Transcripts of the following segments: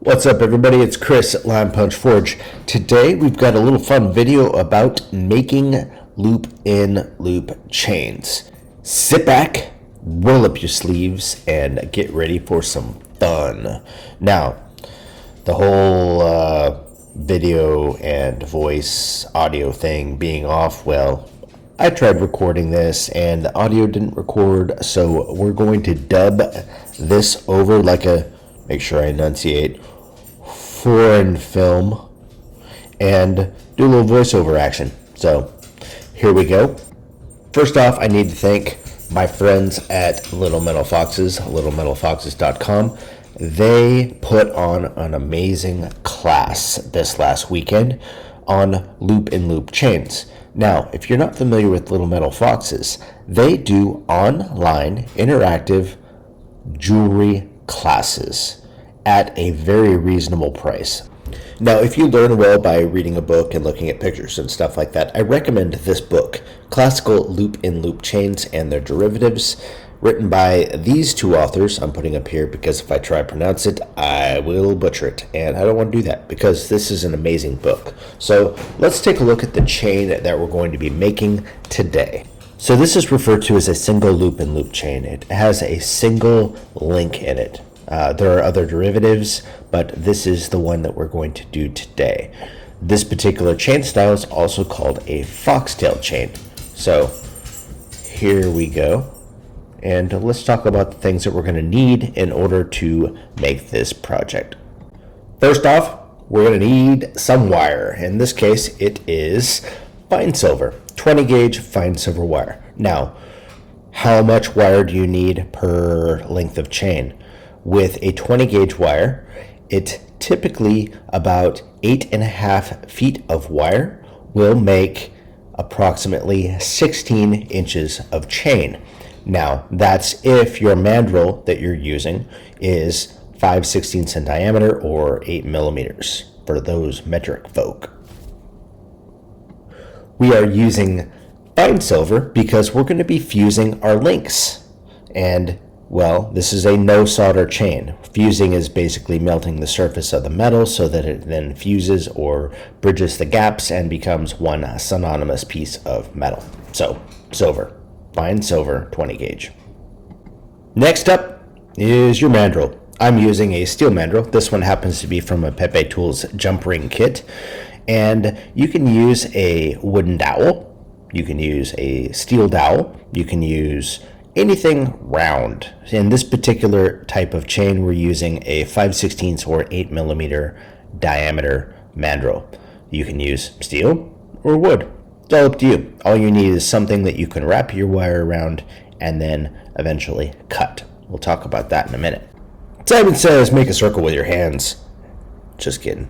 What's up, everybody? It's Chris at Line Punch Forge. Today we've got a little fun video about making loop-in-loop chains. Sit back, roll up your sleeves, and get ready for some fun. Now, the whole video and voice audio thing being off, well, I tried recording this and the audio didn't record, so we're going to dub this over like make sure I enunciate, foreign film, and do a little voiceover action. So here we go. First off, I need to thank my friends at Little Metal Foxes, littlemetalfoxes.com. They put on an amazing class this last weekend on loop-in-loop chains. Now, if you're not familiar with Little Metal Foxes, they do online interactive jewelry classes at a very reasonable price. Now, if you learn well by reading a book and looking at pictures and stuff like that, I recommend this book, Classical Loop-in-Loop Chains and Their Derivatives, written by these two authors. I'm putting up here because if I try to pronounce it, I will butcher it, and I don't want to do that because this is an amazing book. So let's take a look at the chain that we're going to be making today. So this is referred to as a single loop-in-loop chain. It has a single link in it. There are other derivatives, but this is the one that we're going to do today. This particular chain style is also called a Foxtail chain. So here we go. And let's talk about the things that we're going to need in order to make this project. First off, we're going to need some wire. In this case, it is fine silver, 20 gauge fine silver wire. Now, how much wire do you need per length of chain? With a 20 gauge wire, it's typically about 8.5 feet of wire will make approximately 16 inches of chain. Now, that's if your mandrel that you're using is 5/16 in diameter or 8 millimeters for those metric folk. We are using fine silver because we're going to be fusing our links. And well, this is a no solder chain. Fusing is basically melting the surface of the metal so that it then fuses or bridges the gaps and becomes one synonymous piece of metal. So, silver, fine silver, 20 gauge. Next up is your mandrel. I'm using a steel mandrel. This one happens to be from a Pepe Tools jump ring kit. And you can use a wooden dowel. You can use a steel dowel. You can use anything round. In this particular type of chain, we're using a 5/16 or 8 millimeter diameter mandrel. You can use steel or wood. It's all up to you. All you need is something that you can wrap your wire around and then eventually cut. We'll talk about that in a minute. Simon says make a circle with your hands. Just kidding.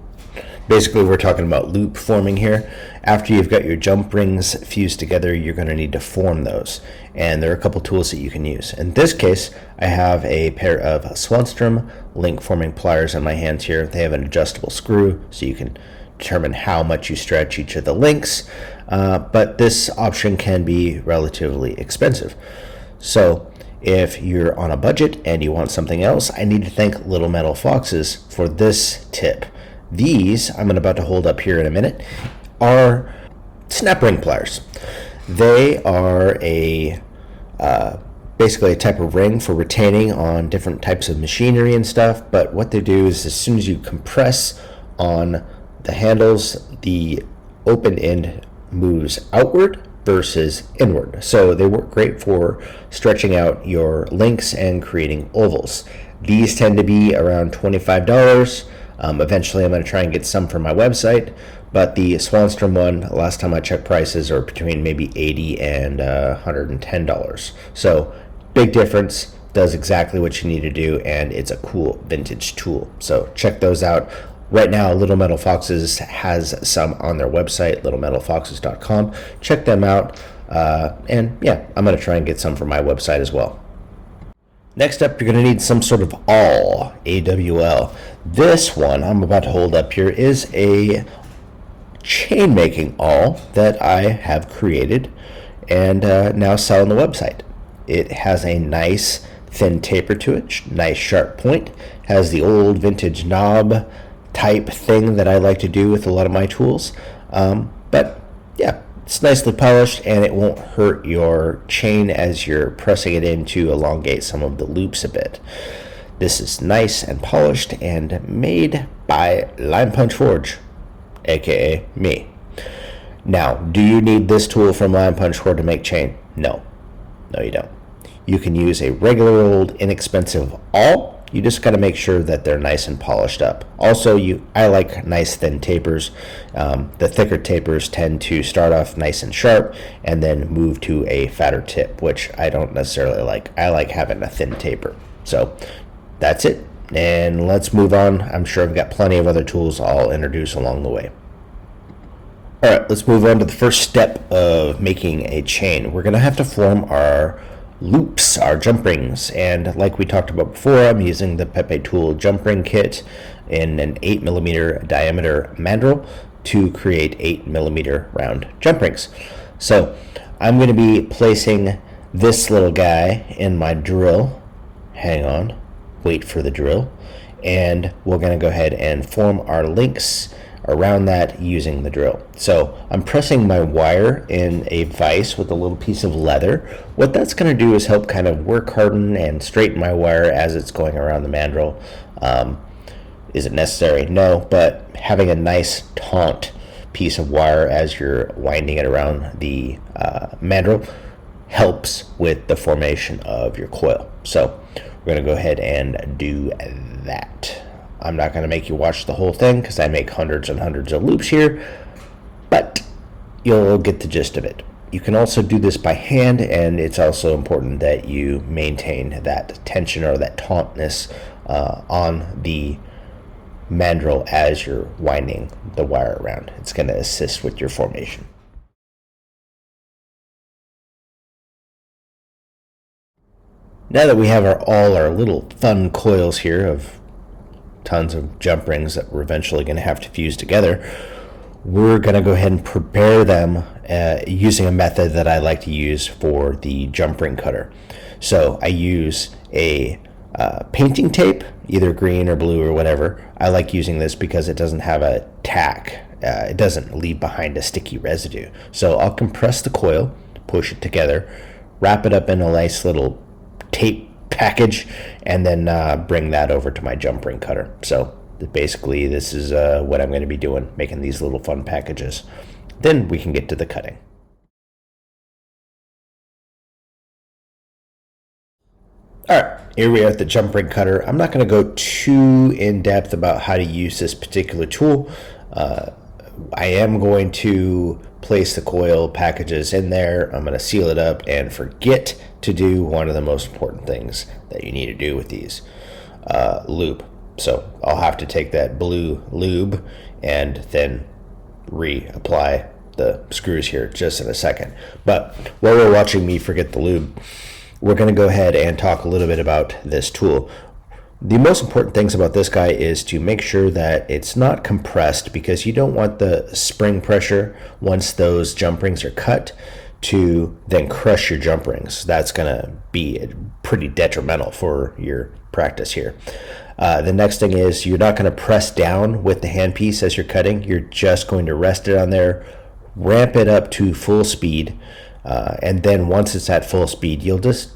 Basically, we're talking about loop forming here. After you've got your jump rings fused together, you're going to need to form those. And there are a couple tools that you can use. In this case, I have a pair of Swanstrom link forming pliers in my hands here. They have an adjustable screw, so you can determine how much you stretch each of the links. But this option can be relatively expensive. So if you're on a budget and you want something else, I need to thank Little Metal Foxes for this tip. These, I'm about to hold up here in a minute, are snap ring pliers. They are basically a type of ring for retaining on different types of machinery and stuff, but what they do is as soon as you compress on the handles, the open end moves outward versus inward. So they work great for stretching out your links and creating ovals. These tend to be around $25. Eventually, I'm going to try and get some for my website, but the Swanstrom one, last time I checked prices, are between maybe $80 and $110. So, big difference, does exactly what you need to do, and it's a cool vintage tool. So, check those out. Right now, Little Metal Foxes has some on their website, littlemetalfoxes.com. Check them out, and yeah, I'm going to try and get some for my website as well. Next up, you're going to need some sort of awl, AWL. This one I'm about to hold up here is a chain making awl that I have created and now sell on the website. It has a nice thin taper to it, nice sharp point, has the old vintage knob type thing that I like to do with a lot of my tools. But yeah, it's nicely polished and it won't hurt your chain as you're pressing it in to elongate some of the loops a bit. This is nice and polished and made by Line Punch Forge, aka me. Now, do you need this tool from Line Punch Forge to make chain? No, you don't. You can use a regular old inexpensive awl. You just got to make sure that they're nice and polished up. Also, I like nice thin tapers. The thicker tapers tend to start off nice and sharp and then move to a fatter tip, which I don't necessarily like. I like having a thin taper. So that's it. And let's move on. I'm sure I've got plenty of other tools I'll introduce along the way. All right, let's move on to the first step of making a chain. We're going to have to form our loops, our jump rings, and like we talked about before, I'm using the Pepe Tool jump ring kit in an 8mm diameter mandrel to create 8mm round jump rings. So I'm going to be placing this little guy in my drill. Hang on, wait for the drill, and we're going to go ahead and form our links around that using the drill. So I'm pressing my wire in a vise with a little piece of leather. What that's going to do is help kind of work harden and straighten my wire as it's going around the mandrel. Is it necessary? No, but having a nice taut piece of wire as you're winding it around the mandrel helps with the formation of your coil. So we're going to go ahead and do that. I'm not going to make you watch the whole thing because I make hundreds and hundreds of loops here, but you'll get the gist of it. You can also do this by hand, and it's also important that you maintain that tension or that tautness on the mandrel as you're winding the wire around. It's going to assist with your formation. Now that we have all our little fun coils here of tons of jump rings that we're eventually going to have to fuse together, we're going to go ahead and prepare them using a method that I like to use for the jump ring cutter. So I use a painting tape, either green or blue or whatever. I like using this because it doesn't have a tack. It doesn't leave behind a sticky residue. So I'll compress the coil, push it together, wrap it up in a nice little tape package, and then bring that over to my jump ring cutter. So basically this is what I'm going to be doing, making these little fun packages. Then we can get to the cutting. Alright, here we are at the jump ring cutter. I'm not going to go too in depth about how to use this particular tool. I am going to place the coil packages in there. I'm going to seal it up and forget to do one of the most important things that you need to do with these, lube. So I'll have to take that blue lube and then reapply the screws here just in a second. But while we're watching me forget the lube, we're going to go ahead and talk a little bit about this tool. The most important things about this guy is to make sure that it's not compressed, because you don't want the spring pressure once those jump rings are cut to then crush your jump rings. That's going to be pretty detrimental for your practice here. The next thing is you're not going to press down with the handpiece as you're cutting. You're just going to rest it on there, ramp it up to full speed, and then once it's at full speed, you'll just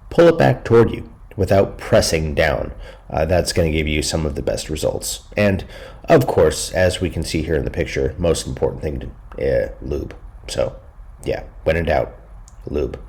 pull it back toward you without pressing down. That's going to give you some of the best results. And of course, as we can see here in the picture, most important thing to lube. So yeah, when in doubt, lube.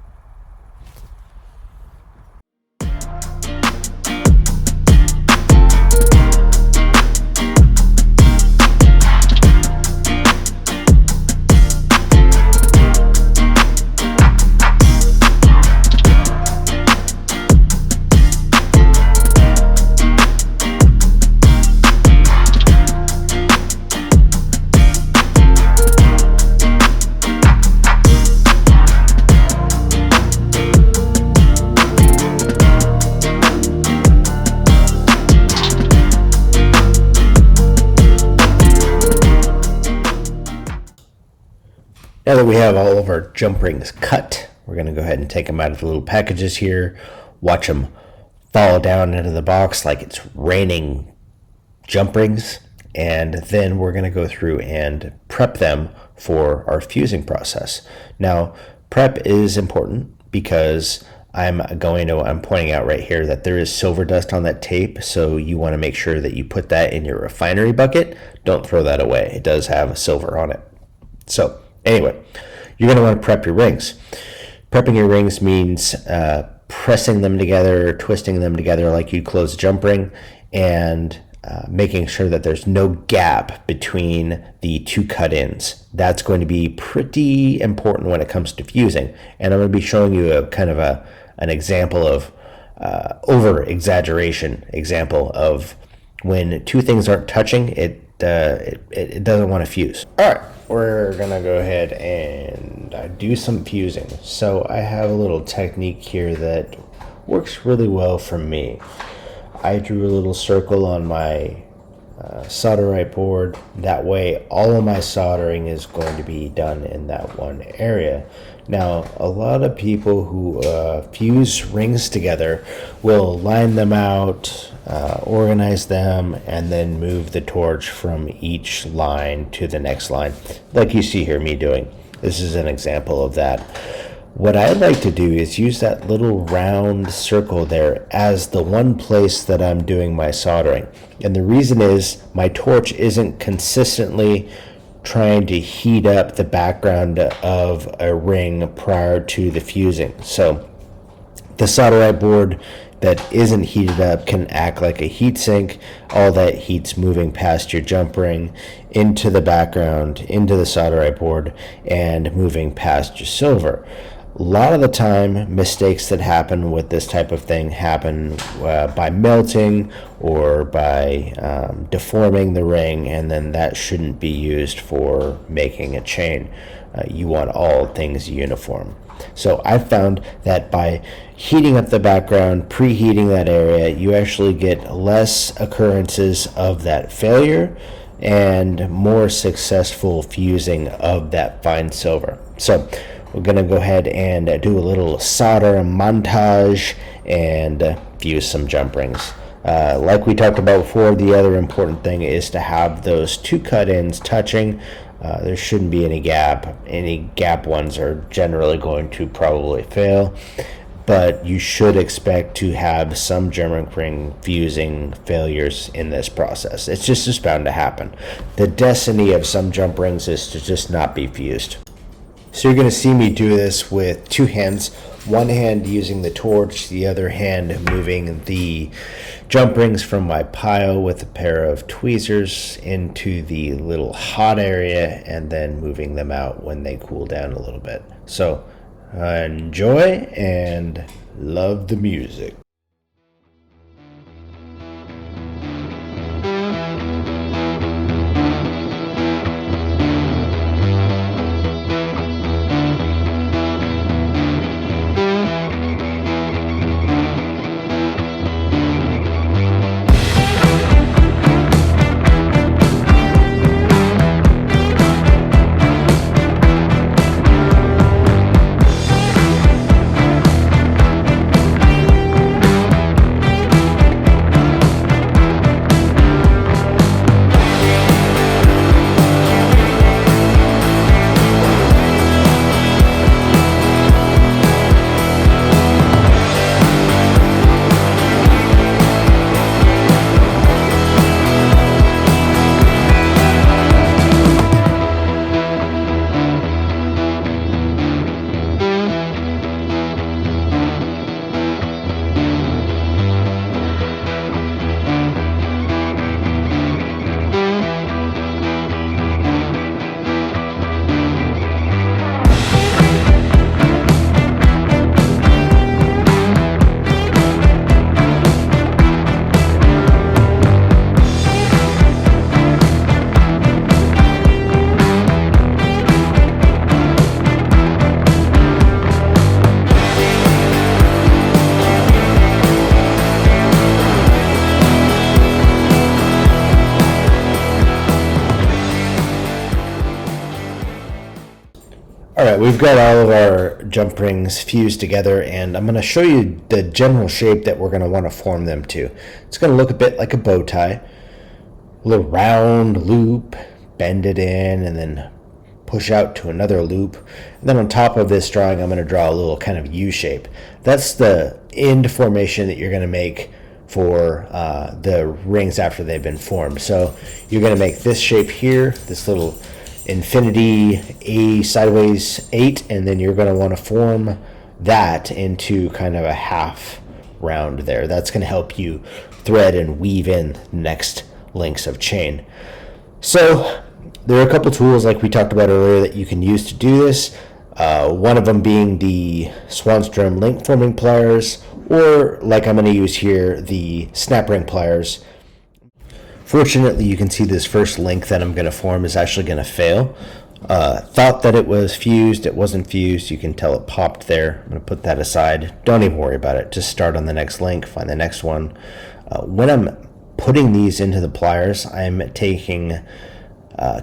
Now that we have all of our jump rings cut, we're going to go ahead and take them out of the little packages here, watch them fall down into the box like it's raining jump rings. And then we're going to go through and prep them for our fusing process. Now, prep is important because I'm pointing out right here that there is silver dust on that tape, so you want to make sure that you put that in your refinery bucket. Don't throw that away. It does have silver on it. So anyway, you're going to want to prep your rings. Prepping your rings means pressing them together, twisting them together like you close a jump ring, and making sure that there's no gap between the two cut-ins. That's going to be pretty important when it comes to fusing. And I'm going to be showing you a kind of an example of over-exaggeration example of when two things aren't touching, it doesn't want to fuse. All right, we're going to go ahead and do some fusing. So I have a little technique here that works really well for me. I drew a little circle on my solderite board. That way all of my soldering is going to be done in that one area. Now, a lot of people who fuse rings together will line them out, organize them, and then move the torch from each line to the next line, like you see here me doing. This is an example of that. What I like to do is use that little round circle there as the one place that I'm doing my soldering. And the reason is my torch isn't consistently trying to heat up the background of a ring prior to the fusing. So the solderite board that isn't heated up can act like a heat sink. All that heat's moving past your jump ring into the background, into the solderite board, and moving past your silver. A lot of the time, mistakes that happen with this type of thing happen by melting or by deforming the ring, and then that shouldn't be used for making a chain. You want all things uniform. So I found that by heating up the background, preheating that area, you actually get less occurrences of that failure and more successful fusing of that fine silver. So we're going to go ahead and do a little solder montage and fuse some jump rings. Like we talked about before, the other important thing is to have those two cut-ins touching. There shouldn't be any gap. Any gap ones are generally going to probably fail, but you should expect to have some jump ring fusing failures in this process. It's just bound to happen. The destiny of some jump rings is to just not be fused. So you're going to see me do this with two hands, one hand using the torch, the other hand moving the jump rings from my pile with a pair of tweezers into the little hot area and then moving them out when they cool down a little bit. So enjoy and love the music. we've got all of our jump rings fused together, and I'm going to show you the general shape that we're going to want to form them to. It's going to look a bit like a bow tie. A little round loop, bend it in, and then push out to another loop. And then on top of this drawing, I'm going to draw a little kind of U shape. That's the end formation that you're going to make for the rings after they've been formed. So you're going to make this shape here, this little infinity A sideways 8, and then you're going to want to form that into kind of a half round there. That's going to help you thread and weave in the next links of chain. So there are a couple tools like we talked about earlier that you can use to do this. One of them being the Swanstrom link forming pliers, or like I'm going to use here, the snap ring pliers. Fortunately, you can see this first link that I'm going to form is actually going to fail. Thought that it was fused, it wasn't fused. You can tell it popped there. I'm going to put that aside. Don't even worry about it. Just start on the next link, find the next one. When I'm putting these into the pliers, I'm taking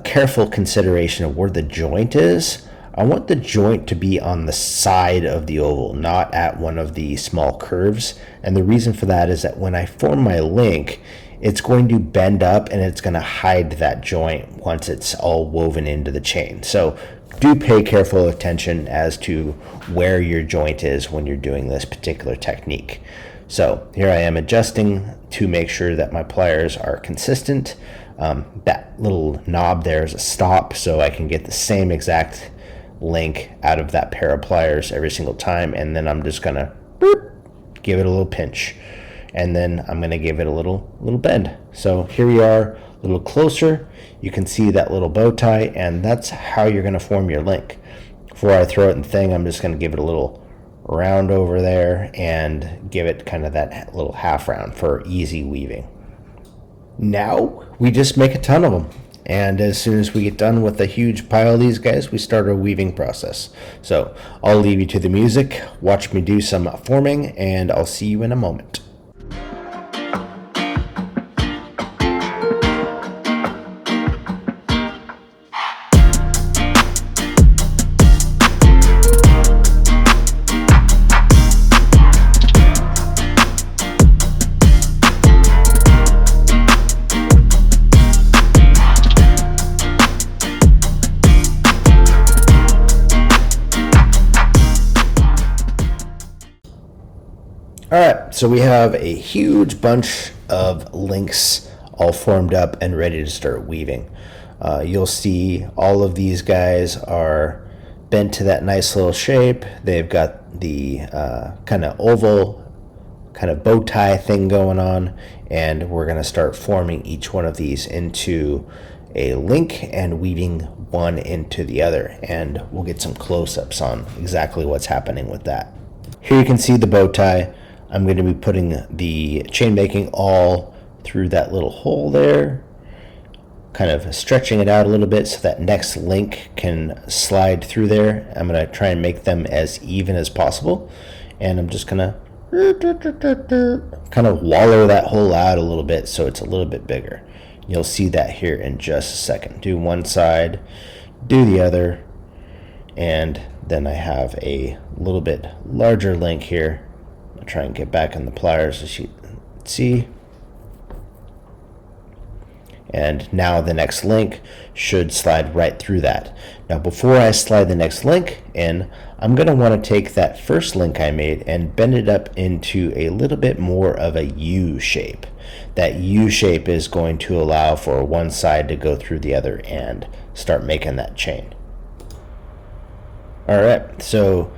careful consideration of where the joint is. I want the joint to be on the side of the oval, not at one of the small curves. And the reason for that is that when I form my link, it's going to bend up and it's going to hide that joint once it's all woven into the chain. So do pay careful attention as to where your joint is when you're doing this particular technique. So here I am adjusting to make sure that my pliers are consistent. That little knob there is a stop, so I can get the same exact link out of that pair of pliers every single time, and then I'm just gonna give it a little pinch, and then I'm gonna give it a little bend. So here we are, a little closer. You can see that little bow tie, and that's how you're gonna form your link. Before I throw it in the thing, I'm just gonna give it a little round over there and give it kind of that little half round for easy weaving. Now we just make a ton of them, and as soon as we get done with a huge pile of these guys, we start our weaving process. So I'll leave you to the music, watch me do some forming, and I'll see you in a moment. Alright, so we have a huge bunch of links all formed up and ready to start weaving. You'll see all of these guys are bent to that nice little shape. They've got the kind of oval, kind of bow tie thing going on, and we're going to start forming each one of these into a link and weaving one into the other, and we'll get some close-ups on exactly what's happening with that. Here you can see the bow tie. I'm going to be putting the chain making all through that little hole there, kind of stretching it out a little bit so that next link can slide through there. I'm going to try and make them as even as possible, and I'm just going to kind of wallow that hole out a little bit so it's a little bit bigger. You'll see that here in just a second. Do one side, do the other, and then I have a little bit larger link here. I'll try and get back in the pliers as you see. And now the next link should slide right through that. Now before I slide the next link in, I'm going to want to take that first link I made and bend it up into a little bit more of a U shape. That U shape is going to allow for one side to go through the other and start making that chain. Alright, so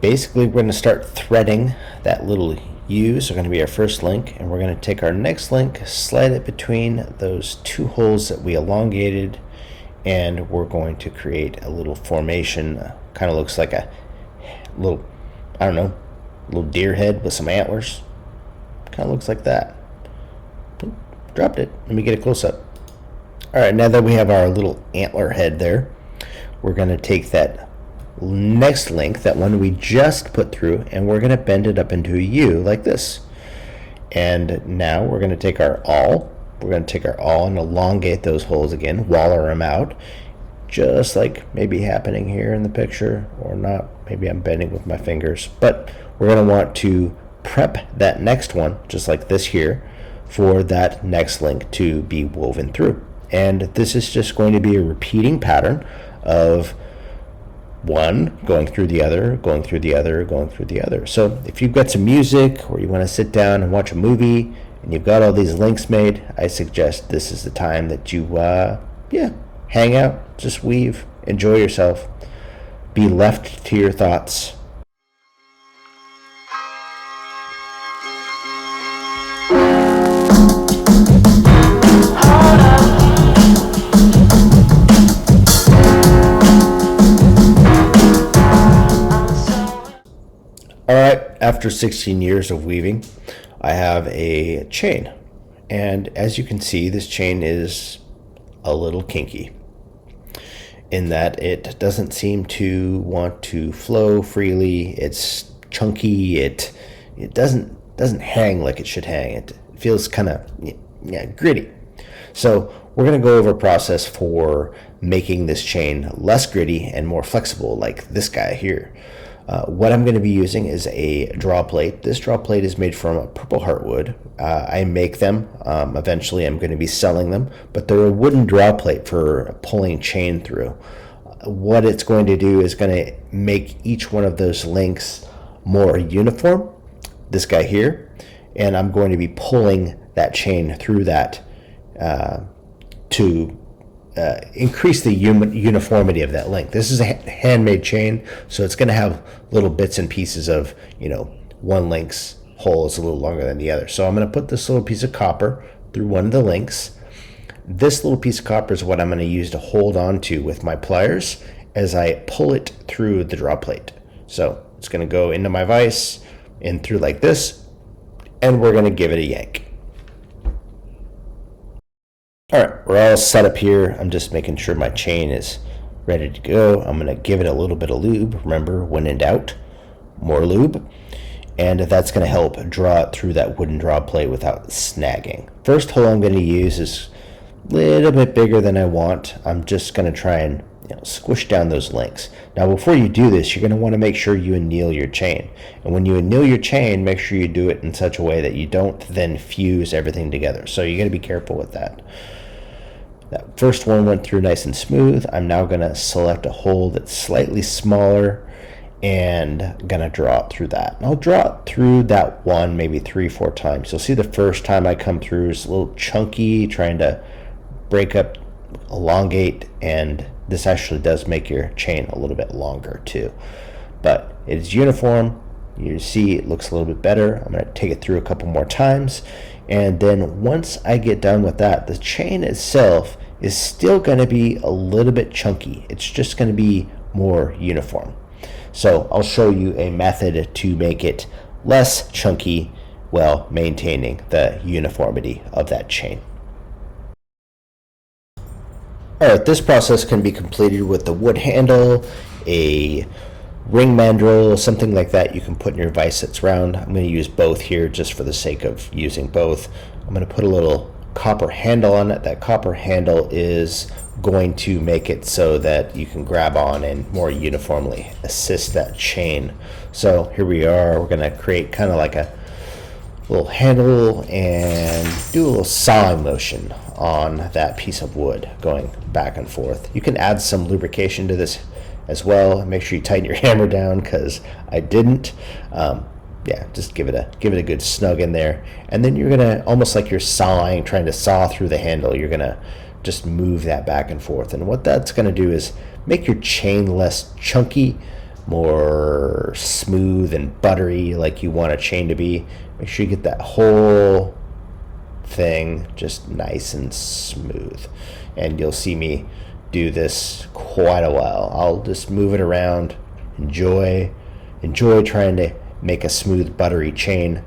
basically we're going to start threading that little U. So going to be our first link, and we're going to take our next link, slide it between those two holes that we elongated, and we're going to create a little formation. Kind of looks like a little, I don't know, little deer head with some antlers. Kind of looks like that. Oop, dropped it. Let me get a close up. Alright, now that we have our little antler head there, we're going to take that next link, that one we just put through, and we're going to bend it up into a U like this. And now we're going to take our awl. We're going to take our awl and elongate those holes again, waller them out, just like maybe happening here in the picture, or not. Maybe I'm bending with my fingers, but we're going to want to prep that next one, just like this here, for that next link to be woven through. And this is just going to be a repeating pattern of one going through the other, going through the other, going through the other. So if you've got some music, or you want to sit down and watch a movie, and you've got all these links made, I suggest this is the time that you hang out, just weave, enjoy yourself, be left to your thoughts. All right, after 16 years of weaving, I have a chain. And as you can see, this chain is a little kinky in that it doesn't seem to want to flow freely. It's chunky. It doesn't hang like it should hang. It feels kind of gritty. So we're going to go over a process for making this chain less gritty and more flexible, like this guy here. What I'm going to be using is a draw plate. This draw plate is made from purple heartwood. I make them. Eventually I'm going to be selling them, but they're a wooden draw plate for pulling chain through. What it's going to do is going to make each one of those links more uniform, this guy here, and I'm going to be pulling that chain through that to increase the uniformity of that link. This is a handmade chain, so it's going to have little bits and pieces of, one link's hole is a little longer than the other. So I'm going to put this little piece of copper through one of the links. This little piece of copper is what I'm going to use to hold on to with my pliers as I pull it through the draw plate. So it's going to go into my vise and through like this, and we're going to give it a yank. All right, we're all set up here. I'm just making sure my chain is ready to go. I'm going to give it a little bit of lube. Remember, when in doubt, more lube. And that's going to help draw it through that wooden draw plate without snagging. First hole I'm going to use is a little bit bigger than I want. I'm just going to try and squish down those links. Now, before you do this, you're going to want to make sure you anneal your chain. And when you anneal your chain, make sure you do it in such a way that you don't then fuse everything together. So you got to be careful with that. That first one went through nice and smooth. I'm now going to select a hole that's slightly smaller and going to draw it through that. I'll draw it through that one maybe 3-4 times. You'll see the first time I come through is a little chunky, trying to break up, elongate, and this actually does make your chain a little bit longer too. But it is uniform. You see it looks a little bit better. I'm going to take it through a couple more times. And then once I get done with that, the chain itself is still going to be a little bit chunky. It's just going to be more uniform. So I'll show you a method to make it less chunky while maintaining the uniformity of that chain. All right, this process can be completed with the wood handle, a ring mandrel, something like that you can put in your vise that's round. I'm going to use both here just for the sake of using both. I'm going to put a little copper handle on it. That copper handle is going to make it so that you can grab on and more uniformly assist that chain. So here we are. We're going to create kind of like a little handle and do a little sawing motion on that piece of wood going back and forth. You can add some lubrication to this as well. Make sure you tighten your hammer down, because I didn't. Just give it a good snug in there, and then you're gonna, almost like you're sawing, trying to saw through the handle, you're gonna just move that back and forth. And what that's gonna do is make your chain less chunky, more smooth and buttery, like you want a chain to be. Make sure you get that whole thing just nice and smooth, and you'll see me do this quite a while. I'll just move it around, enjoy trying to make a smooth buttery chain.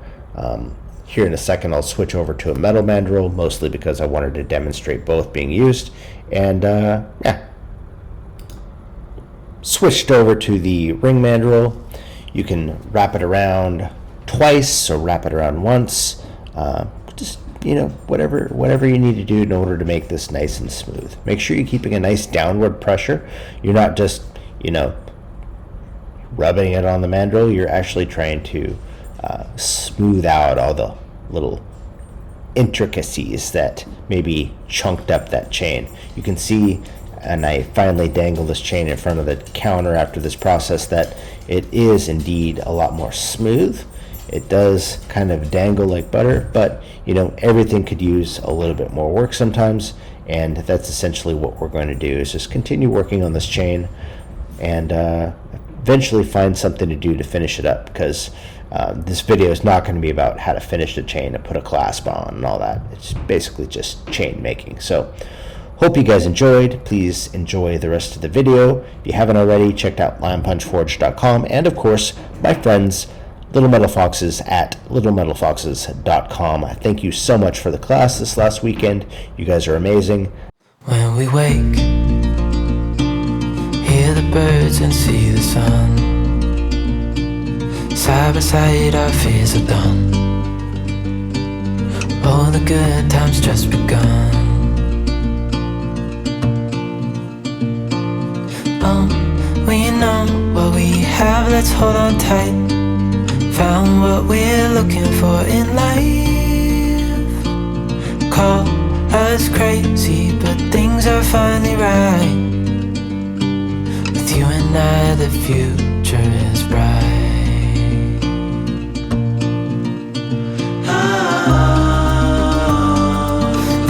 Here in a second I'll switch over to a metal mandrel, mostly because I wanted to demonstrate both being used. And switched over to the ring mandrel. You can wrap it around twice or wrap it around once. Just whatever you need to do in order to make this nice and smooth. Make sure you're keeping a nice downward pressure. You're not just, rubbing it on the mandrel. You're actually trying to smooth out all the little intricacies that maybe chunked up that chain. You can see, and I finally dangle this chain in front of the counter after this process, that it is indeed a lot more smooth. It does kind of dangle like butter, but everything could use a little bit more work sometimes, and that's essentially what we're going to do, is just continue working on this chain and eventually find something to do to finish it up, because this video is not going to be about how to finish the chain and put a clasp on and all that. It's basically just chain making. So hope you guys enjoyed. Please enjoy the rest of the video. If you haven't already, check out linepunchforge.com, and of course my friends Little Metal Foxes at littlemetalfoxes.com. Thank you so much for the class this last weekend. You guys are amazing. When we wake, hear the birds and see the sun. Side by side our fears are done. All the good times just begun. We know what we have, let's hold on tight. Found what we're looking for in life. Call us crazy, but things are finally right. With you and I, the future is bright.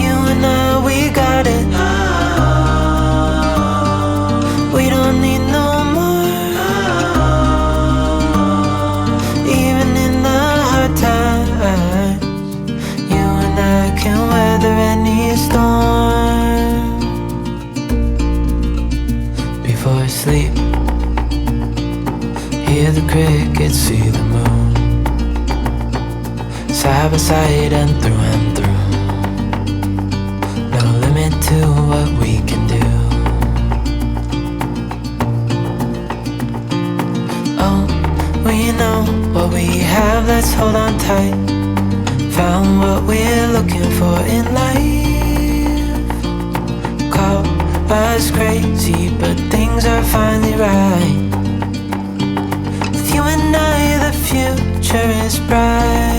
You and I, we got it. We don't need no more. Even in the hard times, you and I can weather any storm. Before I sleep, hear the crickets, see the moon. Side by side and through. No limit to what we can do. We know what we have, let's hold on tight. Found what we're looking for in life. Call us crazy, but things are finally right. With you and I, the future is bright.